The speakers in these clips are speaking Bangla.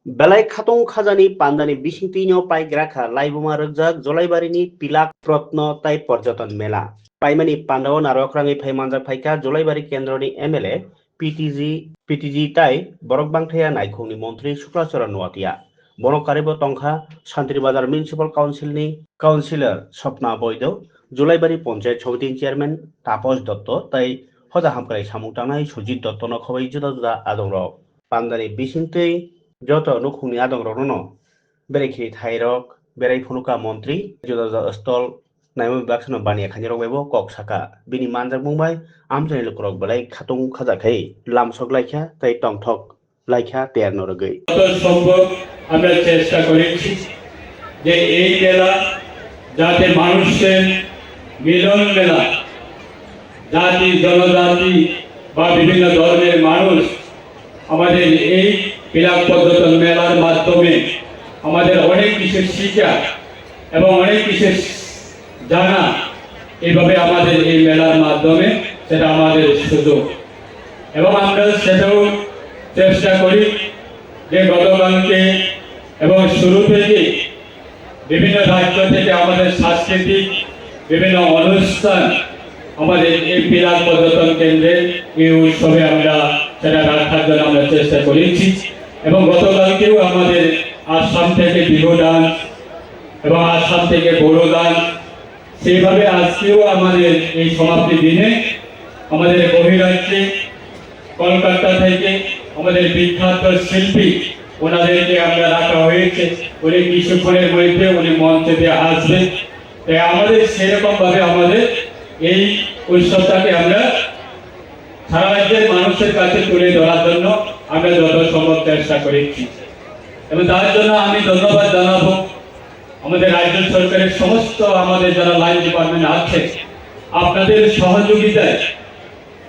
Belai khatong khajani pandani bisingtino paigrakha laibuma rojak jolaibarini pilak protno tai porjoton mela paimani pandao narokrangi phaimanjak phaika jolaibari kendroni MLA PTG tai borok bangthaya naikongni mantri Suklacharan Nuatia borok karibo tongkha Shantribazar Municipal Council ni Councilor Swapna Boido jolaibari Panchayat Samiti Chairman Taposh Dotto tai hoda hamkrai samung tangnai Sujit Dotto no khawai juda juda adongrok pandani bisingtwi joto nukungni adong rono berekhi thairok berai phunuka mantri juda juda stol naimui baksano bania khanirok bebo kok saka bini manjak mungbai amjani lukrok belai khatung khajakhai lamsok laikha tai tongthok laikha ter norogoi সম্ভব আমরা চেষ্টা করেছি যে এই মেলা যাতে মানুষের মিলন মেলা জাতি জনজাতি বা বিভিন্ন ধর্মের মানুষ আমাদের এই পিলাক পর্যটন মেলার মাধ্যমে আমাদের অনেক কিছু শিক্ষা এবং অনেক কিছু জানা এইভাবে আমাদের এই মেলার মাধ্যমে সেটা আমাদের সুযোগ এবং আমরা সেটাও চেষ্টা করি যে গতকালকে এবং শুরু থেকে বিভিন্ন রাজ্য থেকে আমাদের সাংস্কৃতিক বিভিন্ন অনুষ্ঠান আমাদের এই পিলাক পর্যটন কেন্দ্রে এই উৎসবে আমরা সেটা রাখার জন্য আমরা চেষ্টা করেছি এবং গতকালকেও আমাদের আসাম থেকে বিহু ডান্স এবং আসাম থেকে বড়ো ডান্স সেইভাবে আজকেও আমাদের এই সমাপ্তি দিনে আমাদের বহিরাজ্যে কলকাতা থেকে আমাদের বিখ্যাত শিল্পী ওনাদেরকে আমরা রাখা হয়েছে উনি কিছুক্ষণের মধ্যে উনি মঞ্চে আসবেন তাই আমাদের সেরকম ভাবে আমাদের এই উৎসবটাকে আমরা সারা রাজ্যের মানুষের কাছে তুলে ধরার জন্য আমরা যত সম্ভব চেষ্টা করেছি এবং তার জন্য আমি ধন্যবাদ জানাবো আমাদের রাজ্য সরকারের সমস্ত আমাদের যারা লাইন ডিপার্টমেন্ট আছে আপনাদের সহযোগিতায়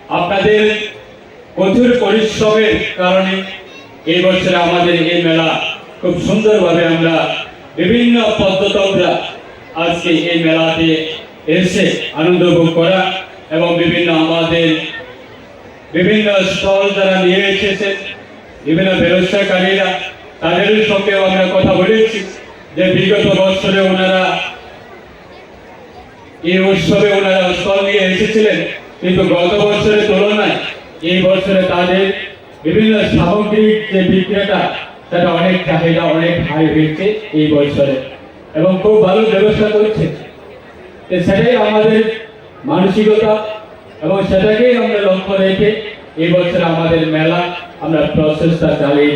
আপনাদের কঠোর পরিশ্রমের কারণে এই বছর আমাদের এই মেলা খুব সুন্দরভাবে আমরা বিভিন্ন পর্যটকরা আজকে এই মেলাতে এসে আনন্দ উপভোগ করা এবং বিভিন্ন আমাদের বিভিন্ন স্টল যারা নিয়ে এসেছে বিভিন্ন ব্যবসাকারীরা তাদের সঙ্গেও আমরা কথা বলেছি যে বিগত বছরে ওনারা এই উৎসবে ওনারা স্টল নিয়ে এসেছিলেন কিন্তু গত বছরের তুলনায় এই বছরে তাদের বিভিন্ন সামগ্রিক যে বিক্রেতা তারা অনেক চাহিদা অনেক হাই হয়েছে এই বছরে এবং খুব ভালো ব্যবস্থা করছে সেটাই আমাদের মানসিকতা এবং সেটাকেই আমরা লক্ষ্য রেখে এই বছর আমাদের মেলা আমরা প্রচেষ্টা চালিয়ে